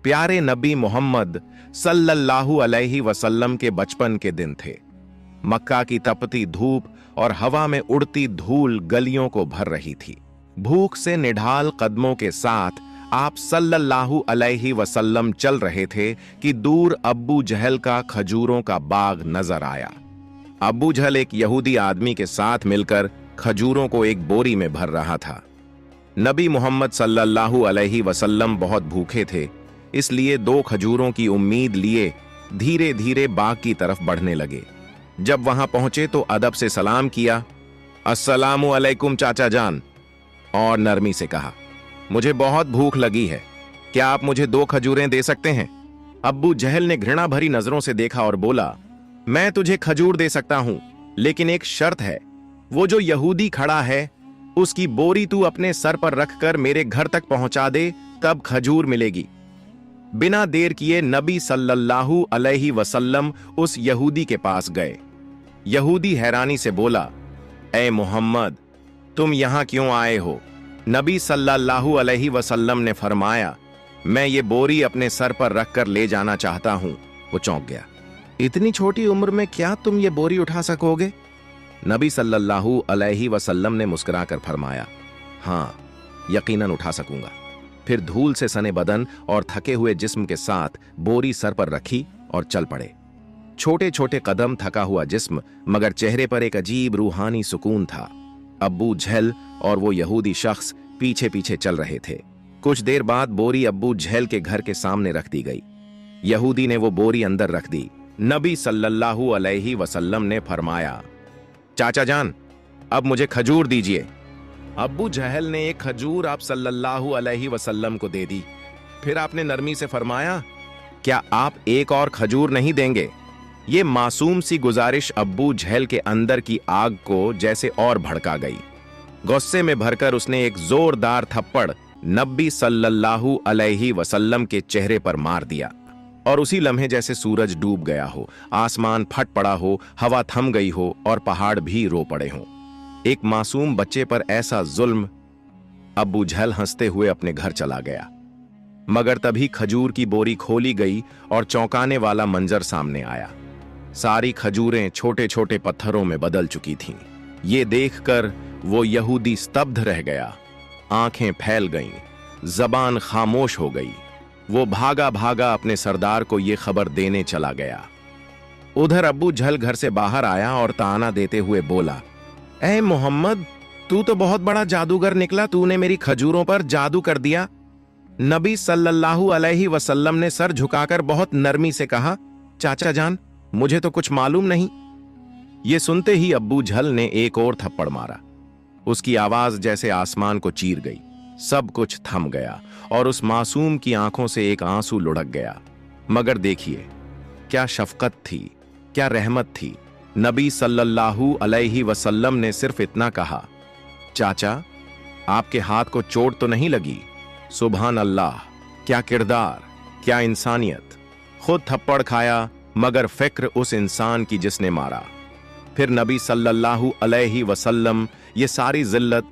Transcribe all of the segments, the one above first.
प्यारे नबी मोहम्मद सल्लल्लाहु अलैहि वसल्लम के बचपन के दिन थे। मक्का की तपती धूप और हवा में उड़ती धूल गलियों को भर रही थी। भूख से निढाल कदमों के साथ आप सल्लल्लाहु अलैहि वसल्लम चल रहे थे कि दूर अब्बू जहल का खजूरों का बाग नजर आया। अब्बू जहल एक यहूदी आदमी के साथ मिलकर खजूरों को एक बोरी में भर रहा था। नबी मोहम्मद सल्लल्लाहु अलैहि वसल्लम बहुत भूखे थे, इसलिए 2 खजूरों की उम्मीद लिए धीरे धीरे बाग की तरफ बढ़ने लगे। जब वहां पहुंचे तो अदब से सलाम किया, अस्सलामु अलैकुम चाचा जान, और नरमी से कहा, मुझे बहुत भूख लगी है, क्या आप मुझे 2 खजूरें दे सकते हैं? अब्बू जहल ने घृणा भरी नजरों से देखा और बोला, मैं तुझे खजूर दे सकता हूं, लेकिन एक शर्त है, वो जो यहूदी खड़ा है उसकी बोरी तू अपने सर पर रखकर मेरे घर तक पहुंचा दे, तब खजूर मिलेगी। बिना देर किए नबी सल्लल्लाहु अलैहि वसल्लम उस यहूदी के पास गए। यहूदी हैरानी से बोला, ए मोहम्मद, तुम यहां क्यों आए हो? नबी सल्लल्लाहु अलैहि वसल्लम ने फरमाया, मैं ये बोरी अपने सर पर रखकर ले जाना चाहता हूं। वो चौंक गया, इतनी छोटी उम्र में क्या तुम ये बोरी उठा सकोगे? नबी सल्लल्लाहु अलैहि वसल्लम ने मुस्कुराकर फरमाया, हां, यकीनन उठा सकूंगा। फिर धूल से सने बदन और थके हुए जिस्म के साथ बोरी सर पर रखी और चल पड़े। छोटे छोटे कदम, थका हुआ जिस्म, मगर चेहरे पर एक अजीब रूहानी सुकून था। अब्बू जहल और वो यहूदी शख्स पीछे पीछे चल रहे थे। कुछ देर बाद बोरी अब्बू जहल के घर के सामने रख दी गई। यहूदी ने वो बोरी अंदर रख दी। नबी सल्लल्लाहु अलैहि वसल्लम ने फरमाया, चाचा जान, अब मुझे खजूर दीजिए। अब्बू जहल ने एक खजूर आप सल्लल्लाहु अलैहि वसल्लम को दे दी। फिर आपने नरमी से फरमाया, क्या आप एक और खजूर नहीं देंगे? ये मासूम सी गुजारिश अब्बू जहल के अंदर की आग को जैसे और भड़का गई। गुस्से में भरकर उसने एक जोरदार थप्पड़ नबी सल्लल्लाहु अलैहि वसल्लम के चेहरे पर मार दिया, और उसी लम्हे जैसे सूरज डूब गया हो, आसमान फट पड़ा हो, हवा थम गई हो और पहाड़ भी रो पड़े हों। एक मासूम बच्चे पर ऐसा जुल्म। अब्बू जहल हंसते हुए अपने घर चला गया। मगर तभी खजूर की बोरी खोली गई और चौंकाने वाला मंजर सामने आया। सारी खजूरें छोटे छोटे पत्थरों में बदल चुकी थीं। ये देखकर वो यहूदी स्तब्ध रह गया। आंखें फैल गईं, जबान खामोश हो गई। वो भागा भागा अपने सरदार को ये खबर देने चला गया। उधर अब्बू जहल घर से बाहर आया और ताना देते हुए बोला, ए मोहम्मद, तू तो बहुत बड़ा जादूगर निकला, तूने मेरी खजूरों पर जादू कर दिया। नबी सल्लल्लाहु अलैहि वसल्लम ने सर झुकाकर बहुत नरमी से कहा, चाचा जान, मुझे तो कुछ मालूम नहीं। ये सुनते ही अब्बू जहल ने एक और थप्पड़ मारा। उसकी आवाज जैसे आसमान को चीर गई। सब कुछ थम गया और उस मासूम की आंखों से एक आंसू लुढ़क गया। मगर देखिए, क्या शफकत थी, क्या रहमत थी। नबी सल्लल्लाहु अलैहि वसल्लम ने सिर्फ इतना कहा, चाचा, आपके हाथ को चोट तो नहीं लगी? सुभान अल्लाह, क्या किरदार, क्या इंसानियत। खुद थप्पड़ खाया, मगर फिक्र उस इंसान की जिसने मारा। फिर नबी सल्लल्लाहु अलैहि वसल्लम ये सारी जिल्लत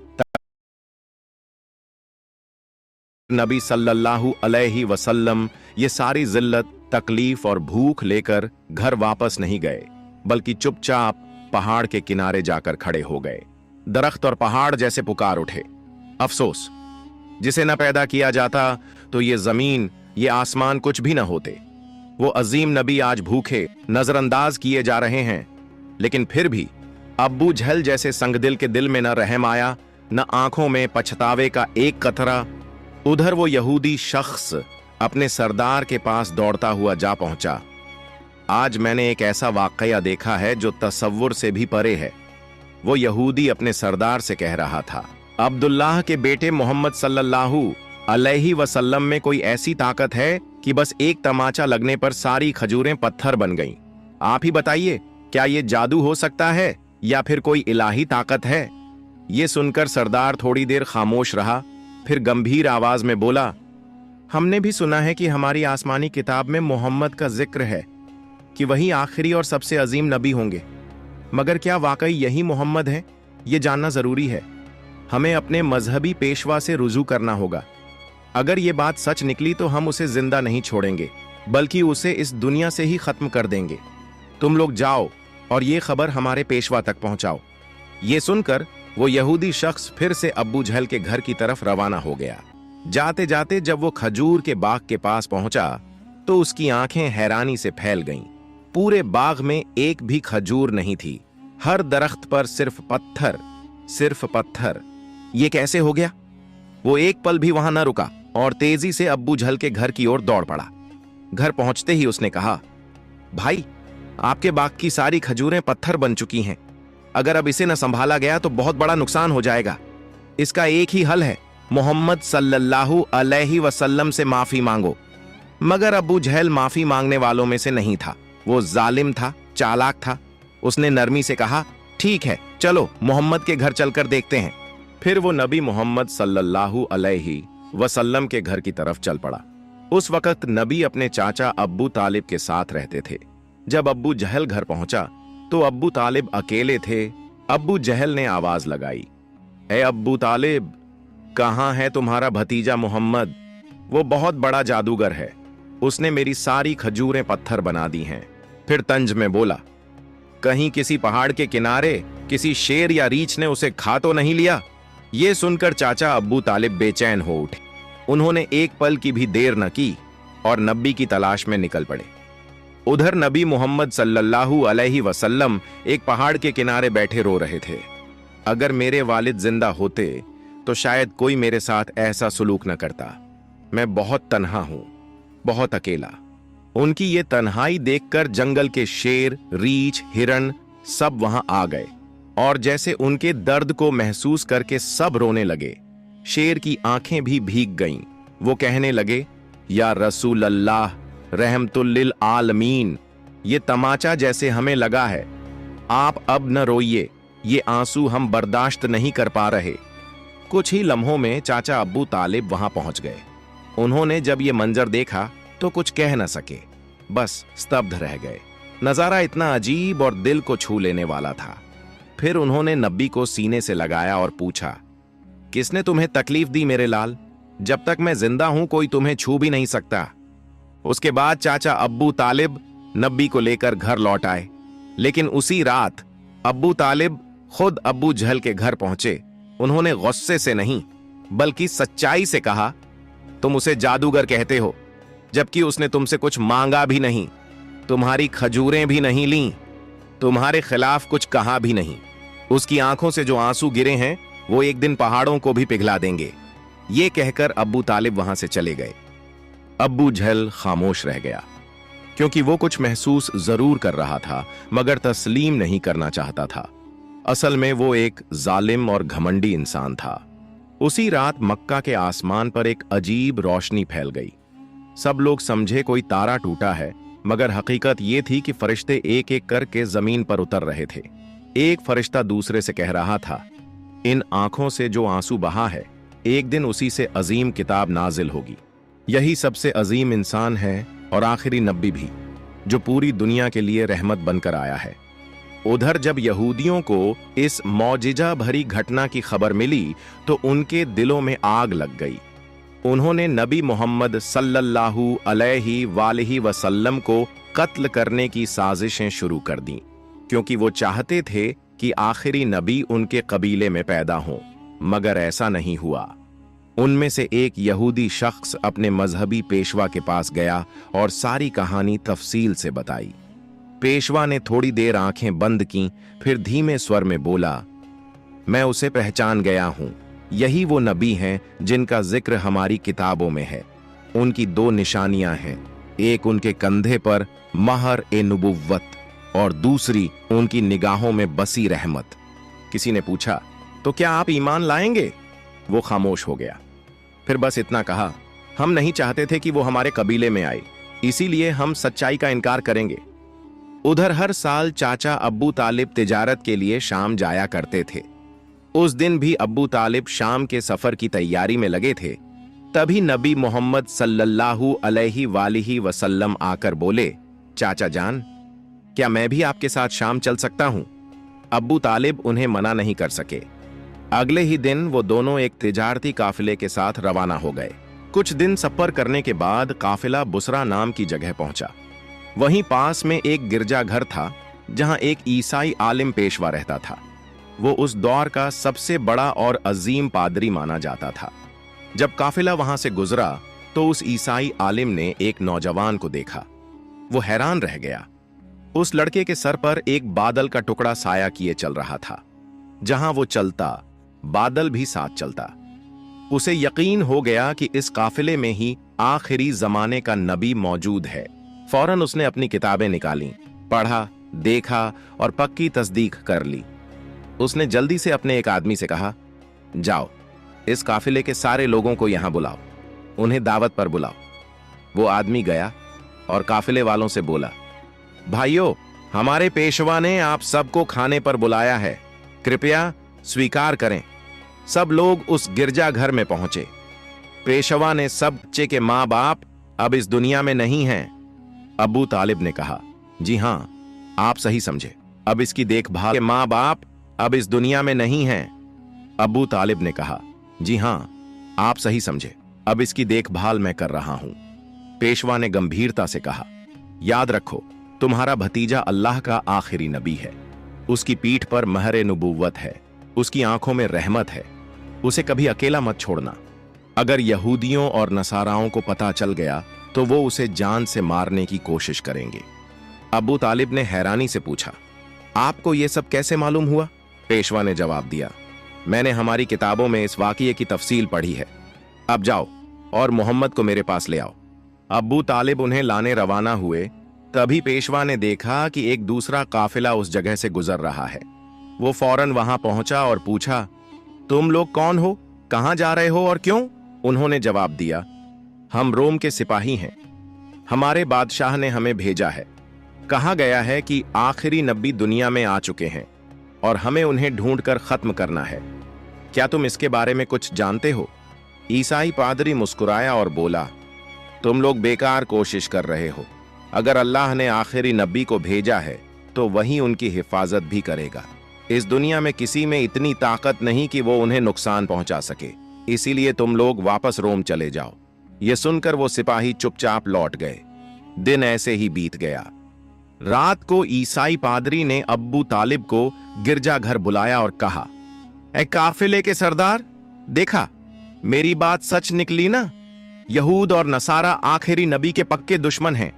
नबी सल्लल्लाहु अलैहि वसल्लम ये सारी जिल्लत, तकलीफ और भूख लेकर घर वापस नहीं गए, बल्कि चुपचाप पहाड़ के किनारे जाकर खड़े हो गए। दरख्त और पहाड़ जैसे पुकार उठे, अफसोस, जिसे न पैदा किया जाता तो ये जमीन, ये आसमान कुछ भी न होते। वो अजीम नबी आज भूखे, नजरअंदाज किए जा रहे हैं। लेकिन फिर भी अब्बू जहल जैसे संगदिल के दिल में न रहम आया, न आंखों में पछतावे का एक कतरा। उधर वो यहूदी शख्स अपने सरदार के पास दौड़ता हुआ जा पहुंचा। आज मैंने एक ऐसा वाकया देखा है जो तसव्वुर से भी परे है। वो यहूदी अपने सरदार से कह रहा था, अब्दुल्लाह के बेटे मोहम्मद सल्लल्लाहु अलैहि वसल्लम में कोई ऐसी ताकत है कि बस एक तमाचा लगने पर सारी खजूरें पत्थर बन गईं। आप ही बताइए, क्या ये जादू हो सकता है या फिर कोई इलाही ताकत है? ये सुनकर सरदार थोड़ी देर खामोश रहा, फिर गंभीर आवाज में बोला, हमने भी सुना है कि हमारी आसमानी किताब में मोहम्मद का जिक्र है कि वही आखिरी और सबसे अजीम नबी होंगे। मगर क्या वाकई यही मोहम्मद हैं? ये जानना जरूरी है। हमें अपने मजहबी पेशवा से रुजू करना होगा। अगर ये बात सच निकली तो हम उसे जिंदा नहीं छोड़ेंगे, बल्कि उसे इस दुनिया से ही खत्म कर देंगे। तुम लोग जाओ और ये खबर हमारे पेशवा तक पहुंचाओ। ये सुनकर वो यहूदी शख्स फिर से अब्बू जहल के घर की तरफ रवाना हो गया। जाते जाते जब वो खजूर के बाग के पास पहुंचा तो उसकी आंखें हैरानी से फैल गईं। पूरे बाग में एक भी खजूर नहीं थी। हर दरख्त पर सिर्फ पत्थर, सिर्फ पत्थर। ये कैसे हो गया? वो एक पल भी वहां न रुका और तेजी से अब्बू जहल के घर की ओर दौड़ पड़ा। घर पहुंचते ही उसने कहा, भाई, आपके बाग की सारी खजूरें पत्थर बन चुकी हैं। अगर अब इसे न संभाला गया तो बहुत बड़ा नुकसान हो जाएगा। इसका एक ही हल है, मोहम्मद सल्लल्लाहु अलैहि वसल्लम से माफी मांगो। मगर अब्बू जहल माफी मांगने वालों में से नहीं था। वो जालिम था, चालाक था। उसने नरमी से कहा, ठीक है, चलो मोहम्मद के घर चलकर देखते हैं। फिर वो नबी मोहम्मद सल्लल्लाहु अलैहि वसल्लम के घर की तरफ चल पड़ा। उस वक्त नबी अपने चाचा अब्बू तालिब के साथ रहते थे। जब अब्बू जहल घर पहुंचा तो अब्बू तालिब अकेले थे। अब्बू जहल ने आवाज लगाई, ए अब्बू तालिब, कहां है तुम्हारा भतीजा मोहम्मद? वो बहुत बड़ा जादूगर है। उसने मेरी सारी खजूरें पत्थर बना दी हैं। फिर तंज में बोला, कहीं किसी पहाड़ के किनारे किसी शेर या रीछ ने उसे खा तो नहीं लिया? ये सुनकर चाचा अब्बू तालिब बेचैन हो उठे। उन्होंने एक पल की भी देर न की और नबी की तलाश में निकल पड़े। उधर नबी मोहम्मद सल्लल्लाहु अलैहि वसल्लम एक पहाड़ के किनारे बैठे रो रहे थे। अगर मेरे वालिद जिंदा होते तो शायद कोई मेरे साथ ऐसा सुलूक न करता। मैं बहुत तन्हा हूं, बहुत अकेला। उनकी ये तन्हाई देखकर जंगल के शेर, रीछ, हिरण सब वहां आ गए और जैसे उनके दर्द को महसूस करके सब रोने लगे। शेर की आंखें भी भीग गईं। वो कहने लगे, या रसूल अल्लाह, रहमतुल लिल आलमीन, ये तमाचा जैसे हमें लगा है। आप अब न रोइए, ये आंसू हम बर्दाश्त नहीं कर पा रहे। कुछ ही लम्हों में चाचा अब्बू तालिब वहां पहुंच गए। उन्होंने जब ये मंजर देखा तो कुछ कह न सके, बस स्तब्ध रह गए। नजारा इतना अजीब और दिल को छू लेने वाला था। फिर उन्होंने नबी को सीने से लगाया और पूछा, किसने तुम्हें तकलीफ दी मेरे लाल? जब तक मैं जिंदा हूं कोई तुम्हें छू भी नहीं सकता। उसके बाद चाचा अब्बू तालिब नबी को लेकर घर लौट आए। लेकिन उसी रात अब्बू तालिब खुद अब्बू जहल के घर पहुंचे। उन्होंने गुस्से से नहीं बल्कि सच्चाई से कहा, तुम उसे जादूगर कहते हो, जबकि उसने तुमसे कुछ मांगा भी नहीं, तुम्हारी खजूरें भी नहीं लीं, तुम्हारे खिलाफ कुछ कहा भी नहीं। उसकी आंखों से जो आंसू गिरे हैं वो एक दिन पहाड़ों को भी पिघला देंगे। ये कहकर अब्बू तालिब वहां से चले गए। अब्बू जहल खामोश रह गया, क्योंकि वो कुछ महसूस जरूर कर रहा था मगर तस्लीम नहीं करना चाहता था। असल में वो एक जालिम और घमंडी इंसान था। उसी रात मक्का के आसमान पर एक अजीब रोशनी फैल गई। सब लोग समझे कोई तारा टूटा है, मगर हकीकत ये थी कि फरिश्ते एक एक करके जमीन पर उतर रहे थे। एक फरिश्ता दूसरे से कह रहा था, इन आंखों से जो आंसू बहा है, एक दिन उसी से अजीम किताब नाजिल होगी। यही सबसे अजीम इंसान है और आखिरी नबी भी, जो पूरी दुनिया के लिए रहमत बनकर आया है। उधर जब यहूदियों को इस मौजिजा भरी घटना की खबर मिली तो उनके दिलों में आग लग गई। उन्होंने नबी मोहम्मद सल्लल्लाहु अलैहि वसल्लम को कत्ल करने की साजिशें शुरू कर दी, क्योंकि वो चाहते थे कि आखिरी नबी उनके कबीले में पैदा हो, मगर ऐसा नहीं हुआ। उनमें से एक यहूदी शख्स अपने मजहबी पेशवा के पास गया और सारी कहानी तफसील से बताई। पेशवा ने थोड़ी देर आंखें बंद की, फिर धीमे स्वर में बोला, मैं उसे पहचान गया हूं। यही वो नबी हैं जिनका जिक्र हमारी किताबों में है। उनकी दो निशानियां हैं, एक उनके कंधे पर महर ए नुबुव्वत और दूसरी उनकी निगाहों में बसी रहमत। किसी ने पूछा, तो क्या आप ईमान लाएंगे? वो खामोश हो गया। फिर बस इतना कहा, हम नहीं चाहते थे कि वो हमारे कबीले में आए, इसीलिए हम सच्चाई का इनकार करेंगे। उधर हर साल चाचा अब्बू तालिब तिजारत के लिए शाम जाया करते थे। उस दिन भी अब्बू तालिब शाम के सफर की तैयारी में लगे थे। तभी नबी मोहम्मद सल्लल्लाहु अलैहि वसल्लम आकर बोले, चाचा जान, क्या मैं भी आपके साथ शाम चल सकता हूं? अब्बू तालिब उन्हें मना नहीं कर सके। अगले ही दिन वो दोनों एक तिजारती काफिले के साथ रवाना हो गए। कुछ दिन सफर करने के बाद काफिला बुसरा नाम की जगह पहुंचा। वहीं पास में एक गिरजाघर था जहां एक ईसाई आलिम पेशवा रहता था। वो उस दौर का सबसे बड़ा और अजीम पादरी माना जाता था। जब काफिला वहां से गुजरा तो उस ईसाई आलिम ने एक नौजवान को देखा। वो हैरान रह गया। उस लड़के के सर पर एक बादल का टुकड़ा साया किए चल रहा था। जहां वो चलता, बादल भी साथ चलता। उसे यकीन हो गया कि इस काफिले में ही आखिरी जमाने का नबी मौजूद है। फौरन उसने अपनी किताबें निकाली, पढ़ा, देखा और पक्की तस्दीक कर ली। उसने जल्दी से अपने एक आदमी से कहा, जाओ इस काफिले के सारे लोगों को यहां बुलाओ, उन्हें दावत पर बुलाओ। वो आदमी गया और काफिले वालों से बोला, भाइयों, हमारे पेशवा ने आप सबको खाने पर बुलाया है, कृपया स्वीकार करें। सब लोग उस गिरजाघर में पहुंचे। पेशवा ने सब बच्चे के मां बाप अब इस दुनिया में नहीं हैं। अबू तालिब ने कहा, जी हां, आप सही समझे, अब इसकी देखभाल के मां बाप अब इस दुनिया में नहीं हैं। अबू तालिब ने कहा, जी हां, आप सही समझे, अब इसकी देखभाल मैं कर रहा हूं। पेशवा ने गंभीरता से कहा, याद रखो, तुम्हारा भतीजा अल्लाह का आखिरी नबी है। उसकी पीठ पर महर नबूवत है, उसकी आंखों में रहमत है। उसे कभी अकेला मत छोड़ना। अगर यहूदियों और नसाराओं को पता चल गया तो वो उसे जान से मारने की कोशिश करेंगे। अबू तालिब ने हैरानी से पूछा, आपको यह सब कैसे मालूम हुआ? पेशवा ने जवाब दिया, मैंने हमारी किताबों में इस वाकये की तफसील पढ़ी है। अब जाओ और मोहम्मद को मेरे पास ले आओ। अबू तालिब उन्हें लाने रवाना हुए। तभी पेशवा ने देखा कि एक दूसरा काफिला उस जगह से गुजर रहा है। वो फौरन वहां पहुंचा और पूछा, तुम लोग कौन हो, कहां जा रहे हो और क्यों? उन्होंने जवाब दिया, हम रोम के सिपाही हैं। हमारे बादशाह ने हमें भेजा है। कहा गया है कि आखिरी नबी दुनिया में आ चुके हैं और हमें उन्हें ढूंढकर खत्म करना है। क्या तुम इसके बारे में कुछ जानते हो? ईसाई पादरी मुस्कुराया और बोला, तुम लोग बेकार कोशिश कर रहे हो। अगर अल्लाह ने आखिरी नबी को भेजा है तो वही उनकी हिफाजत भी करेगा। इस दुनिया में किसी में इतनी ताकत नहीं कि वो उन्हें नुकसान पहुंचा सके, इसीलिए तुम लोग वापस रोम चले जाओ। ये सुनकर वो सिपाही चुपचाप लौट गए। दिन ऐसे ही बीत गया। रात को ईसाई पादरी ने अब्बू तालिब को गिरजाघर बुलाया और कहा, ऐ काफिले के सरदार, देखा मेरी बात सच निकली ना? यहूद और नसारा आखिरी नबी के पक्के दुश्मन हैं।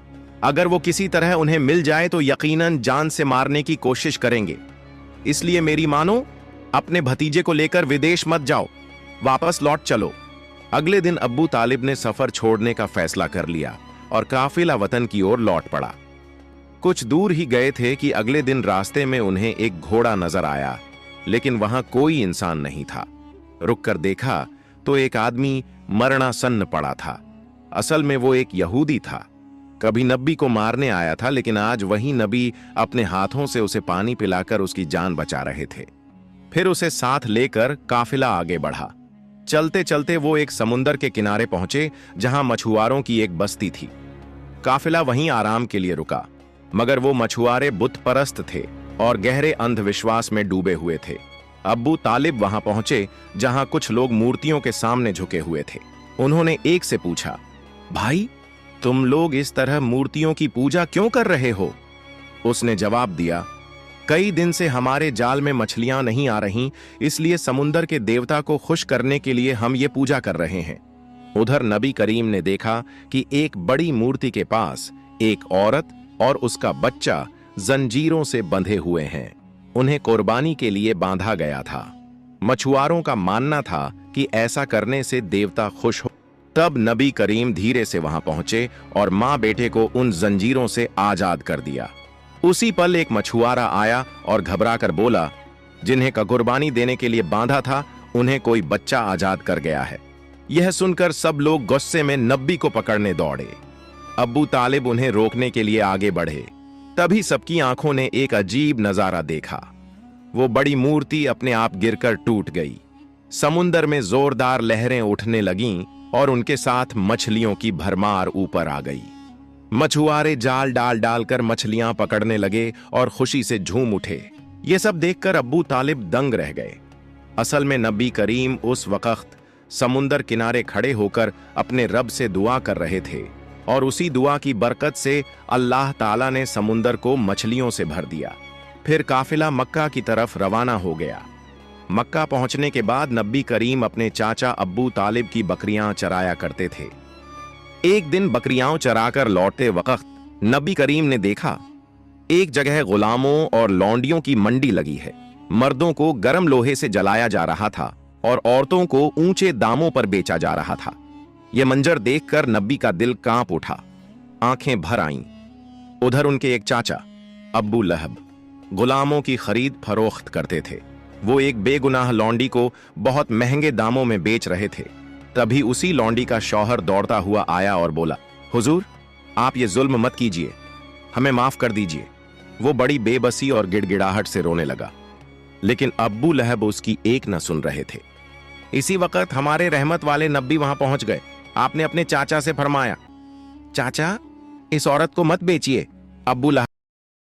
अगर वो किसी तरह उन्हें मिल जाए तो यकीनन जान से मारने की कोशिश करेंगे। इसलिए मेरी मानो, अपने भतीजे को लेकर विदेश मत जाओ, वापस लौट चलो। अगले दिन अब्बू तालिब ने सफर छोड़ने का फैसला कर लिया और काफिला वतन की ओर लौट पड़ा। कुछ दूर ही गए थे कि अगले दिन रास्ते में उन्हें एक घोड़ा नजर आया, लेकिन वहां कोई इंसान नहीं था। रुककर देखा तो एक आदमी मरणासन्न पड़ा था। असल में वो एक यहूदी था। कभी नबी को मारने आया था, लेकिन आज वही नबी अपने हाथों से उसे पानी पिलाकर उसकी जान बचा रहे थे। फिर उसे साथ लेकर काफिला आगे बढ़ा। चलते चलते वो एक समुंदर के किनारे पहुंचे जहां मछुआरों की एक बस्ती थी। काफिला वहीं आराम के लिए रुका, मगर वो मछुआरे बुत परस्त थे और गहरे अंधविश्वास में डूबे हुए थे। अब्बू तालिब वहां पहुंचे जहां कुछ लोग मूर्तियों के सामने झुके हुए थे। उन्होंने एक से पूछा, भाई, तुम लोग इस तरह मूर्तियों की पूजा क्यों कर रहे हो? उसने जवाब दिया, कई दिन से हमारे जाल में मछलियां नहीं आ रहीं, इसलिए समुंदर के देवता को खुश करने के लिए हम ये पूजा कर रहे हैं। उधर नबी करीम ने देखा कि एक बड़ी मूर्ति के पास एक औरत और उसका बच्चा जंजीरों से बंधे हुए हैं। उन्हें कुर्बानी के लिए बांधा गया था। मछुआरों का मानना था कि ऐसा करने से देवता खुश हो। तब नबी करीम धीरे से वहां पहुंचे और मां बेटे को उन जंजीरों से आजाद कर दिया। उसी पल एक मछुआरा आया और घबराकर बोला, जिन्हें कुर्बानी देने के लिए बांधा था, उन्हें कोई बच्चा आजाद कर गया है। यह सुनकर सब लोग गुस्से में नबी को पकड़ने दौड़े। अब्बू तालिब उन्हें रोकने के लिए आगे बढ़े। तभी सबकी आंखों ने एक अजीब नजारा देखा। वो बड़ी मूर्ति अपने आप गिरकर टूट गई। समुंदर में जोरदार लहरें उठने लगीं और उनके साथ मछलियों की भरमार ऊपर आ गई। मछुआरे जाल डाल डालकर मछलियां पकड़ने लगे और खुशी से झूम उठे। ये सब देखकर अब्बू तालिब दंग रह गए। असल में नबी करीम उस वक्त समुंदर किनारे खड़े होकर अपने रब से दुआ कर रहे थे और उसी दुआ की बरकत से अल्लाह ताला ने समुंदर को मछलियों से भर दिया। फिर काफिला मक्का की तरफ रवाना हो गया। मक्का पहुंचने के बाद नबी करीम अपने चाचा अब्बू तालिब की बकरियां चराया करते थे। एक दिन बकरियां चराकर लौटते वक्त नबी करीम ने देखा एक जगह गुलामों और लौंडियों की मंडी लगी है। मर्दों को गर्म लोहे से जलाया जा रहा था और औरतों को ऊंचे दामों पर बेचा जा रहा था। यह मंजर देखकर नबी का दिल कांप उठा, आंखें भर आईं। उधर उनके एक चाचा अब्बू लहब गुलामों की खरीद फरोख्त करते थे। वो एक बेगुनाह लौंडी को बहुत महंगे दामों में बेच रहे थे। तभी उसी लौंडी का शौहर दौड़ता हुआ आया और बोला, हुजूर, आप ये जुल्म मत कीजिए, हमें माफ कर दीजिए। वो बड़ी बेबसी और गिड़गिड़ाहट से रोने लगा, लेकिन अब्बू लहब उसकी एक न सुन रहे थे। इसी वक्त हमारे रहमत वाले नबी वहां पहुंच गए। आपने अपने चाचा से फरमाया, चाचा, इस औरत को मत बेचिए। अब्बू लहब